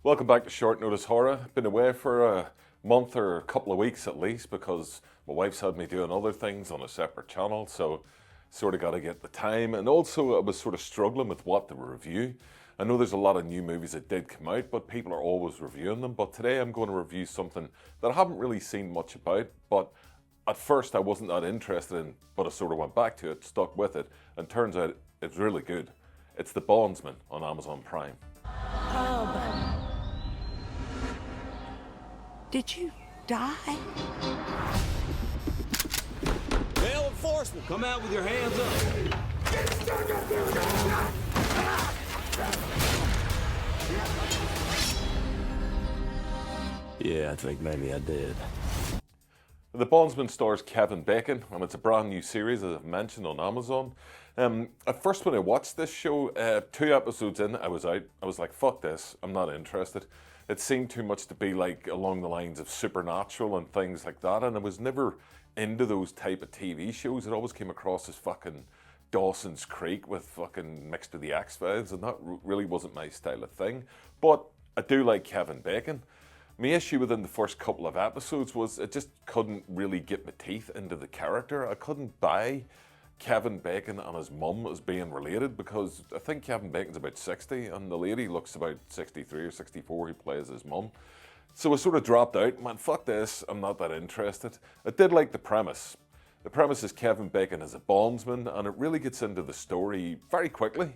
Welcome back to Short Notice Horror. Been away for a month or a couple of weeks at least because my wife's had me doing other things on a separate channel, so sort of got to get the time. And also I was sort of struggling with what to review. I know there's a lot of new movies that did come out, but people are always reviewing them. But today I'm going to review something that I haven't really seen much about, but at first I wasn't that interested in, but I sort of went back to it, stuck with it, and turns out it's really good. It's The Bondsman on Amazon Prime. Did you die? Male enforcement, come out with your hands up. Yeah, I think maybe I did. The Bondsman stars Kevin Bacon, and it's a brand new series, as I've mentioned, on Amazon. At first, when I watched this show, 2 episodes in, I was out. I was like, fuck this, I'm not interested. It seemed too much to be like along the lines of Supernatural and things like that, and I was never into those type of TV shows. It always came across as fucking Dawson's Creek with fucking mixed with the X-Files, and that really wasn't my style of thing. But I do like Kevin Bacon. My issue within the first couple of episodes was it just couldn't really get my teeth into the character. I couldn't buy Kevin Bacon and his mum as being related, because I think Kevin Bacon's about 60 and the lady looks about 63 or 64 who plays his mum. So I sort of dropped out and went, fuck this, I'm not that interested. I did like the premise. The premise is Kevin Bacon is a bondsman, and it really gets into the story very quickly.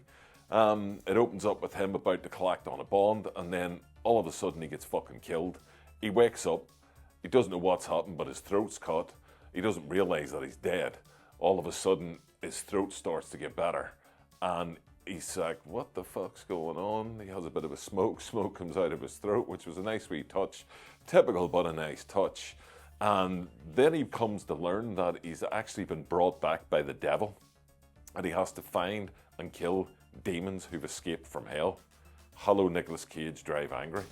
It opens up with him about to collect on a bond, and then all of a sudden he gets fucking killed. He wakes up, he doesn't know what's happened, but his throat's cut. He doesn't realise that he's dead. All of a sudden his throat starts to get better, and he's like, what the fuck's going on? He has a bit of a smoke comes out of his throat, which was a nice wee touch. Typical, but a nice touch. And then he comes to learn that he's actually been brought back by the devil, and he has to find and kill demons who've escaped from hell. Hello, Nicolas Cage, Drive Angry.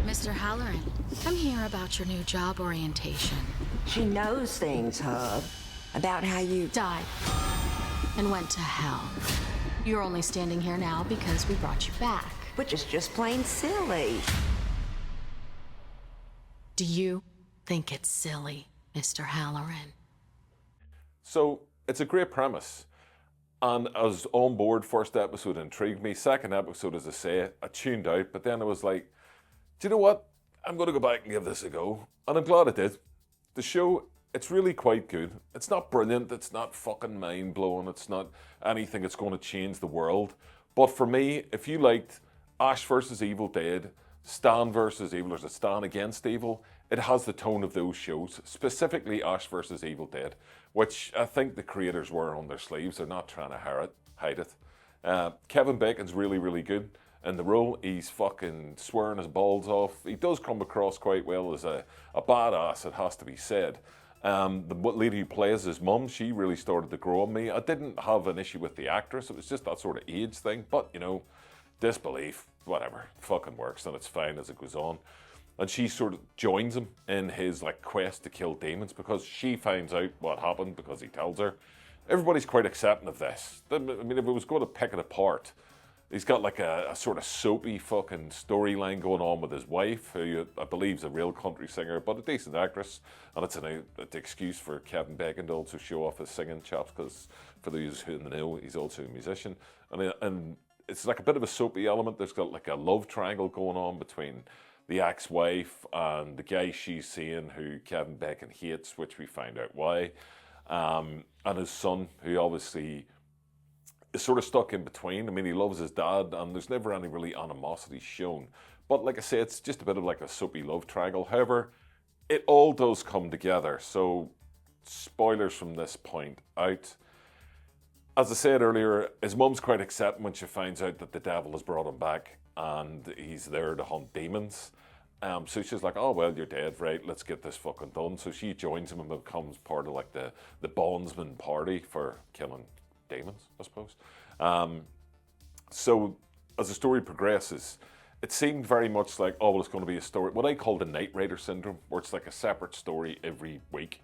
Mr. Halloran, I'm here about your new job orientation. She knows things, Hub, about how you Died and went to hell. You're only standing here now because we brought you back. which is just plain silly. Do you think it's silly, Mr. Halloran? So it's a great premise, and I was on board. First episode intrigued me. Second episode, as I say, I tuned out, but then I was like, do you know what? I'm going to go back and give this a go, and I'm glad I did. The show, it's really quite good. It's not brilliant, it's not fucking mind-blowing, it's not anything that's going to change the world. But for me, if you liked Ash vs. Evil Dead, Stan vs. Evil, or Stan Against Evil, it has the tone of those shows, specifically Ash vs. Evil Dead, which I think the creators wear on their sleeves. They're not trying to hide it. Kevin Bacon's really, really good in the role. He's fucking swearing his balls off. He does come across quite well as a badass, it has to be said. The lady who plays his mum, she really started to grow on me. I didn't have an issue with the actress, it was just that sort of age thing, but you know, disbelief, whatever, fucking works, and it's fine as it goes on. And she sort of joins him in his like quest to kill demons, because she finds out what happened because he tells her. Everybody's quite accepting of this. I mean, if it was going to pick it apart, he's got like a sort of soapy fucking storyline going on with his wife, who I believe is a real country singer, but a decent actress. And it's an excuse for Kevin Bacon to also show off his singing chops, because for those who know, he's also a musician. And it's like a bit of a soapy element. There's got like a love triangle going on between the ex-wife and the guy she's seeing, who Kevin Bacon hates, which we find out why. And his son, who obviously is sort of stuck in between. I mean, he loves his dad, and there's never any really animosity shown. But like I say, it's just a bit of like a soapy love triangle. However, it all does come together. So, spoilers from this point out. As I said earlier, his mum's quite accepting when she finds out that the devil has brought him back and he's there to hunt demons. So she's like, oh, well, you're dead, right? Let's get this fucking done. So she joins him and becomes part of like the bondsman party for killing demons, I suppose. So as the story progresses, it seemed very much like, oh, well, it's going to be a story, what I call the Knight Rider syndrome, where it's like a separate story every week.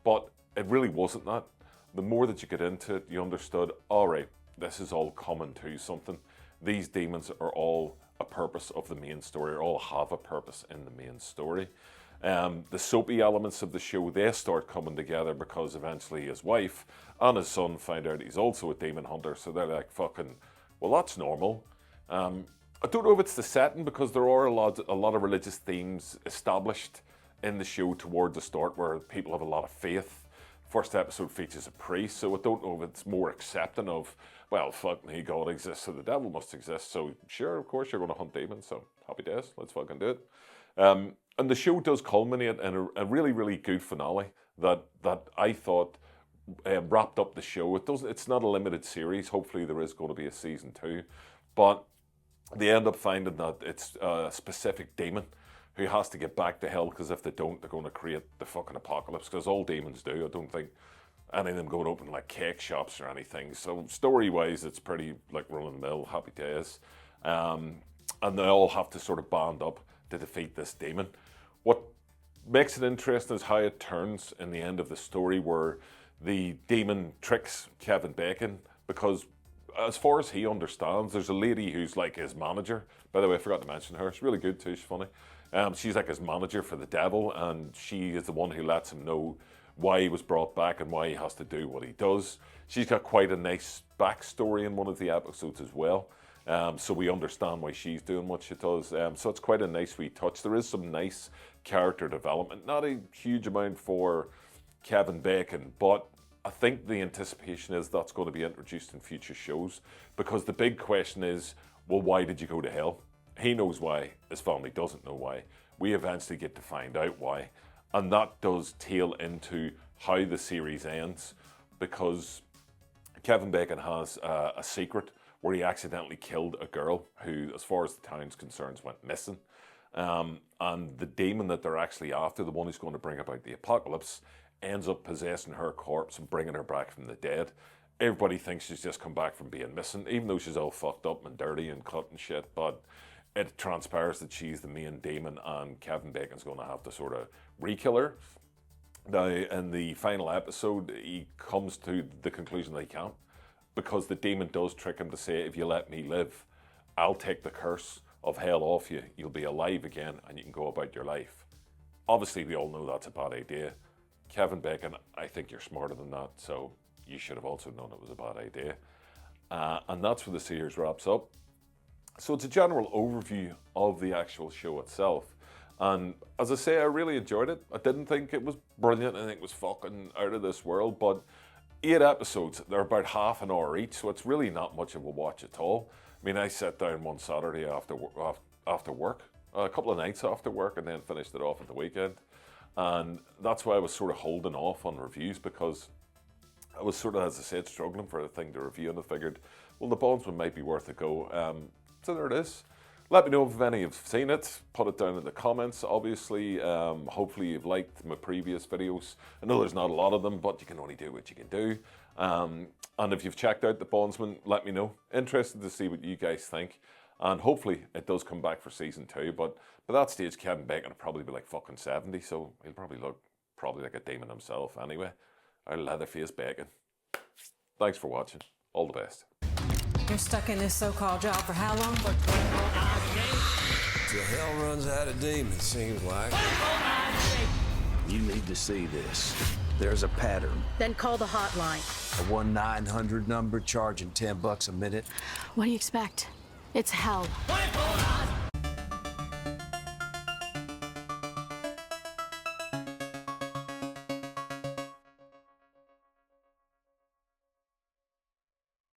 But it really wasn't that. The more that you get into it, you understood, all right, this is all coming to something. These demons are all a purpose of the main story, or all have a purpose in the main story. The soapy elements of the show, they start coming together because eventually his wife and his son find out he's also a demon hunter, so they're like, fucking, well, that's normal. I don't know if it's the setting, because there are a lot of religious themes established in the show toward the start where people have a lot of faith. First episode features a priest, so I don't know if it's more accepting of, well, fuck me, God exists, so the devil must exist, so sure, of course you're going to hunt demons, so happy days, let's fucking do it. And the show does culminate in a really, really good finale that I thought wrapped up the show. It's not a limited series, hopefully there is going to be a season 2, but they end up finding that it's a specific demon who has to get back to hell, because if they don't, they're going to create the fucking apocalypse, because all demons do. I don't think any of them go to open like cake shops or anything. So story-wise, it's pretty like run-of-the-mill, happy days. And they all have to sort of band up to defeat this demon. What makes it interesting is how it turns in the end of the story, where the demon tricks Kevin Bacon, because as far as he understands, there's a lady who's like his manager. By the way, I forgot to mention her. She's really good too, she's funny. She's like his manager for the devil, and she is the one who lets him know why he was brought back and why he has to do what he does. She's got quite a nice backstory in one of the episodes as well. So we understand why she's doing what she does. So it's quite a nice wee touch. There is some nice character development. Not a huge amount for Kevin Bacon, but I think the anticipation is that's going to be introduced in future shows, because the big question is, well, why did you go to hell? He knows why, his family doesn't know why. We eventually get to find out why. And that does tail into how the series ends, because Kevin Bacon has a secret where he accidentally killed a girl who, as far as the town's concerned, went missing. And the demon that they're actually after, the one who's going to bring about the apocalypse, ends up possessing her corpse and bringing her back from the dead. Everybody thinks she's just come back from being missing, even though she's all fucked up and dirty and cut and shit, but it transpires that she's the main demon, and Kevin Bacon's going to have to sort of re-kill her. Now, in the final episode, he comes to the conclusion that he can't, because the demon does trick him to say, if you let me live, I'll take the curse of hell off you, you'll be alive again, and you can go about your life. Obviously, we all know that's a bad idea. Kevin Bacon, I think you're smarter than that, so you should have also known it was a bad idea. And that's where the series wraps up. So it's a general overview of the actual show itself. And as I say, I really enjoyed it. I didn't think it was brilliant. I think it was fucking out of this world. But 8 episodes, they're about half an hour each, so it's really not much of a watch at all. I mean, I sat down one Saturday after work, a couple of nights after work, and then finished it off at the weekend. And that's why I was sort of holding off on reviews, because I was sort of, as I said, struggling for a thing to review, and I figured, well, the Bondsman might be worth a go. So there it is. Let me know if any have seen it. Put it down in the comments. Obviously, hopefully you've liked my previous videos. I know there's not a lot of them, but you can only do what you can do. And if you've checked out the Bondsman, let me know. Interested to see what you guys think. And hopefully it does come back for season 2. But by that stage, Kevin Bacon will probably be like fucking 70, so he'll probably look like a demon himself anyway. Our Leatherface Bacon. Thanks for watching. All the best. You're stuck in this so-called job for how long? Till hell runs out of demons, seems like. You need to see this. There's a pattern. Then call the hotline. A 1-900 number charging $10 a minute. What do you expect? It's hell.